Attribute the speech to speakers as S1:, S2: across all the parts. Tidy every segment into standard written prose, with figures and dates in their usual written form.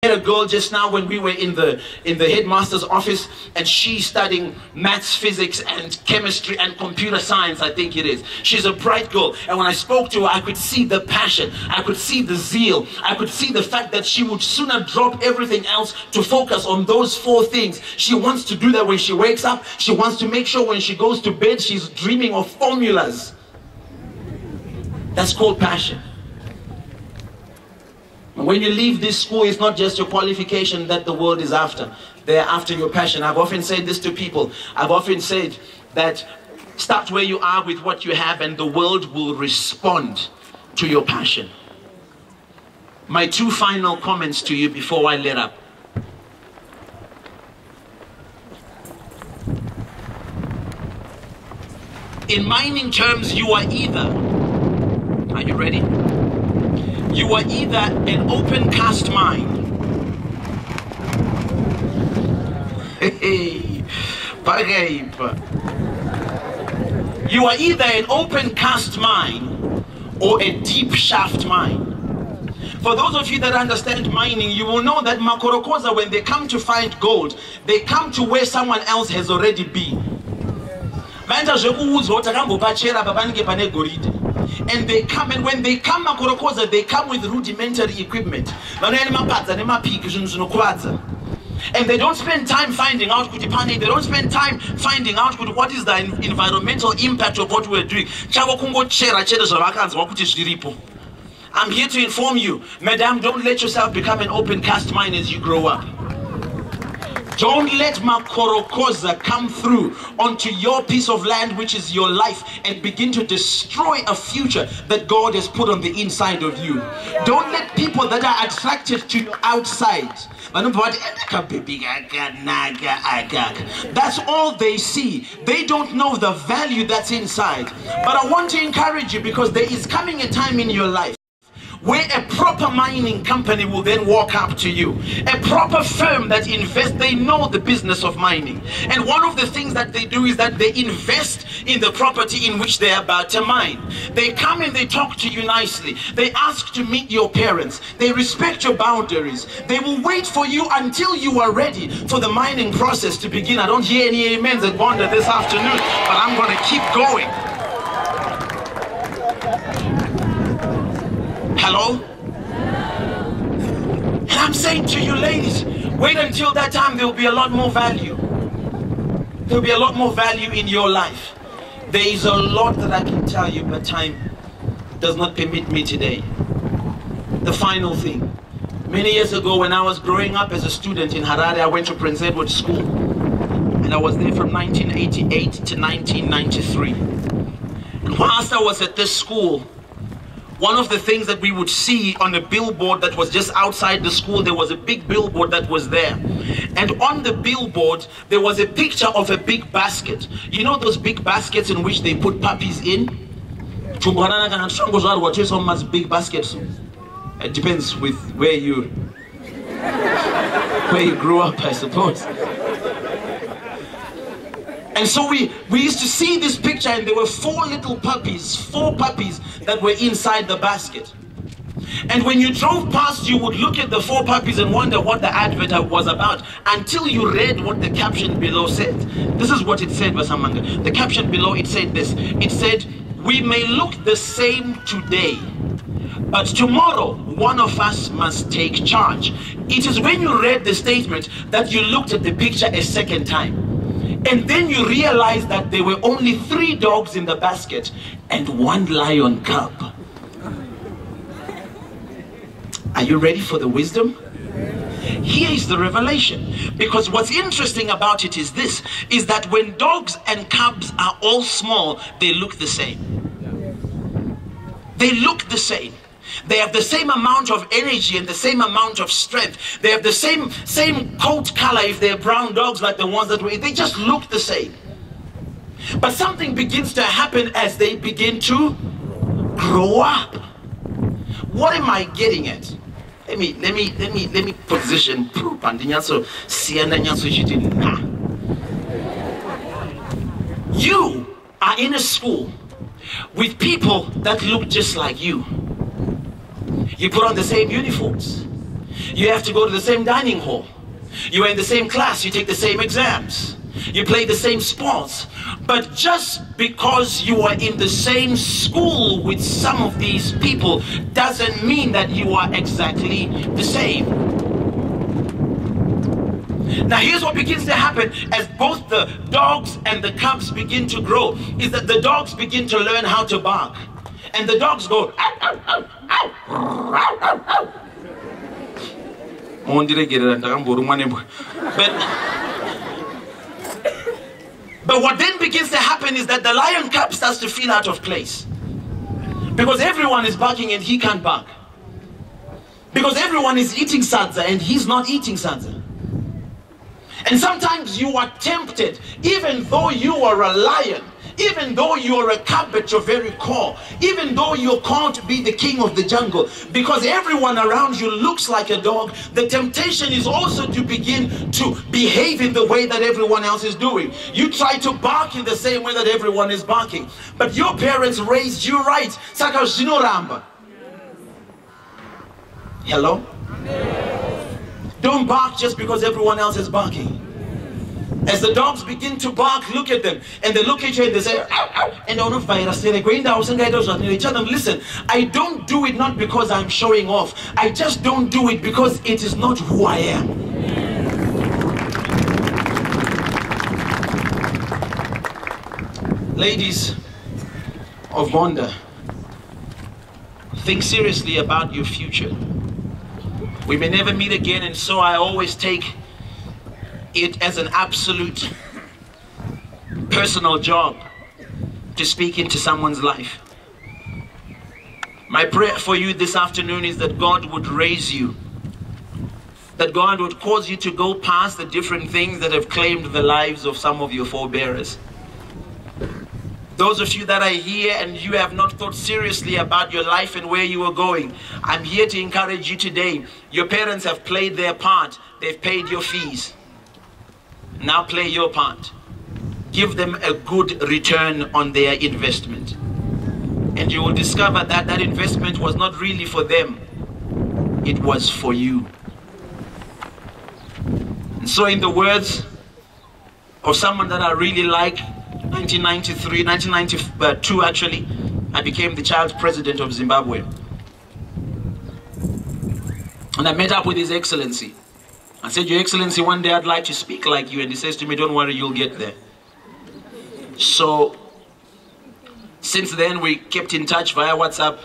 S1: A girl just now when we were in the headmaster's office, and she's studying maths, physics and chemistry and computer science, I think it is. She's a bright girl, and when I spoke to her, I could see the passion, I could see the zeal, I could see the fact that she would sooner drop everything else to focus on those 4 things. She wants to do that when she wakes up. She wants to make sure when she goes to bed she's dreaming of formulas. That's called passion. When you leave this school, it's not just your qualification that the world is after. They're after your passion. I've often said this to people. I've often said that start where you are with what you have, and the world will respond to your passion. My 2 final comments to you before I let up. In mining terms, you are either, are you ready? You are either an open cast mine. You are either an open cast mine or a deep shaft mine. For those of you that understand mining, you will know that Makorokoza, when they come to find gold, they come to where someone else has already been. And they come, and when they come Makorokoza, they come with rudimentary equipment. And they don't spend time finding out, they don't spend time finding out what is the environmental impact of what we're doing. I'm here to inform you, madam, don't let yourself become an open cast mine as you grow up. Don't let Makorokoza come through onto your piece of land, which is your life, and begin to destroy a future that God has put on the inside of you. Don't let people that are attracted to you outside, that's all they see. They don't know the value that's inside. But I want to encourage you, because there is coming a time in your life where a proper mining company will then walk up to you. A proper firm that invests, they know the business of mining. And one of the things that they do is that they invest in the property in which they are about to mine. They come and they talk to you nicely. They ask to meet your parents. They respect your boundaries. They will wait for you until you are ready for the mining process to begin. I don't hear any amens at Bonda this afternoon, but I'm going to keep going. Hello? And I'm saying to you ladies, wait until that time. There will be a lot more value. There will be a lot more value in your life. There is a lot that I can tell you, but time does not permit me today. The final thing. Many years ago, when I was growing up as a student in Harare, I went to Prince Edward School. And I was there from 1988 to 1993. And whilst I was at this school, one of the things that we would see on a billboard that was just outside the school, there was a big billboard that was there. And on the billboard, there was a picture of a big basket. You know those big baskets in which they put puppies in? Big baskets. It depends with where you grew up, I suppose. And so we used to see this picture, and there were 4 little puppies, 4 puppies that were inside the basket. And when you drove past, you would look at the 4 puppies and wonder what the advert was about, until you read what the caption below said. This is what it said, Basamanga. The caption below, it said this. It said, "We may look the same today, but tomorrow one of us must take charge." It is when you read the statement that you looked at the picture a second time. And then you realize that there were only 3 dogs in the basket and 1 lion cub. Are you ready for the wisdom? Here is the revelation. Because what's interesting about it is this, is that when dogs and cubs are all small, they look the same. They look the same. They have the same amount of energy and the same amount of strength. They have the same coat color if they're brown dogs like the ones that they just look the same. But something begins to happen as they begin to grow up. What am I getting at? Let me position. You are in a school with people that look just like you. You put on the same uniforms. You have to go to the same dining hall. You are in the same class. You take the same exams. You play the same sports. But just because you are in the same school with some of these people doesn't mean that you are exactly the same. Now here's what begins to happen as both the dogs and the cubs begin to grow, is that the dogs begin to learn how to bark. And the dogs go, ow, ow, ow, ow, ow, ow, ow. But what then begins to happen is that the lion cub starts to feel out of place. Because everyone is barking and he can't bark. Because everyone is eating sadza and he's not eating sadza. And sometimes you are tempted, even though you are a lion, even though you are a cub at your very core, even though you're called to be the king of the jungle, because everyone around you looks like a dog, the temptation is also to begin to behave in the way that everyone else is doing. You try to bark in the same way that everyone is barking. But your parents raised you right. Saka zinoramba. Hello? Don't bark just because everyone else is barking. As the dogs begin to bark, look at them. And they look at you and they say, ow, ow. And they're going down. They tell them, listen, I don't do it not because I'm showing off. I just don't do it because it is not who I am. Ladies of Bonda, think seriously about your future. We may never meet again, and so I always take it as an absolute personal job to speak into someone's life. My prayer for you this afternoon is that God would raise you, that God would cause you to go past the different things that have claimed the lives of some of your forebearers. Those of you that are here and you have not thought seriously about your life and where you are going, I'm here to encourage you today. Your parents have played their part. They've paid your fees. Now play your part. Give them a good return on their investment. And you will discover that that investment was not really for them. It was for you. And so in the words of someone that I really like, 1992 actually, I became the child president of Zimbabwe. And I met up with His Excellency. I said, Your Excellency, one day I'd like to speak like you. And he says to me, don't worry, you'll get there. So, since then we kept in touch via WhatsApp.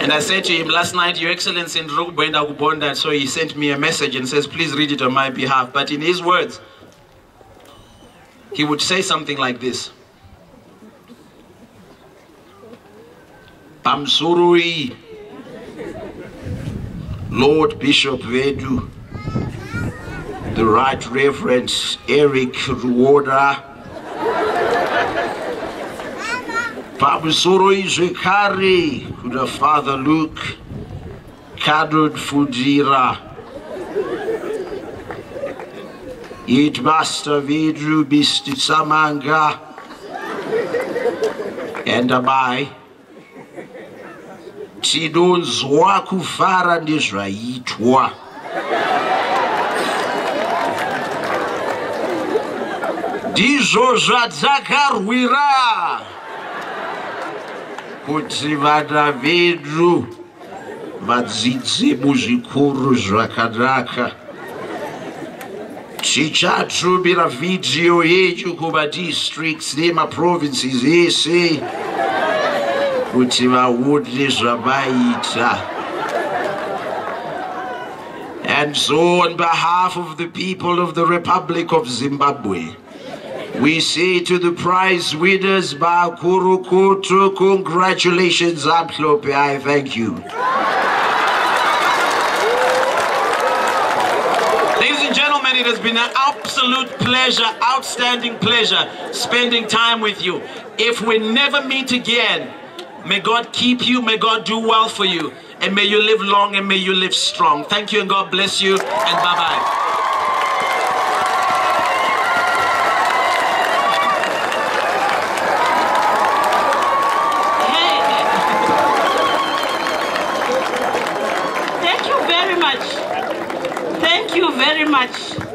S1: And I said to him last night, Your Excellency, in Girls High Bonda. So he sent me a message and says, please read it on my behalf. But in his words, he would say something like this. Pamsurui, Lord Bishop Vedu, the Right Reverend Eric Ruoda, Pamsurui Zekari, the Father Luke, Kadud Fudira, It Master Vedu Bisti Samanga, and Abai. Tinonzwa kufara ndezvaitwa. Ndizvo zvadzakarwira kuti vana vedu vadzidze muzvikoro zvakanaka. Tichatumira vhidhiyo yedu kumadistricts nemaprovinces ese kuti vaone zvavaita. And so on behalf of the people of the Republic of Zimbabwe, we say to the prize winners, Bakurukutu, congratulations, Amhlope, I thank you. Ladies and gentlemen, it has been an absolute pleasure, outstanding pleasure, spending time with you. If we never meet again, may God keep you, may God do well for you, and may you live long and may you live strong. Thank you and God bless you, and bye-bye.
S2: very much.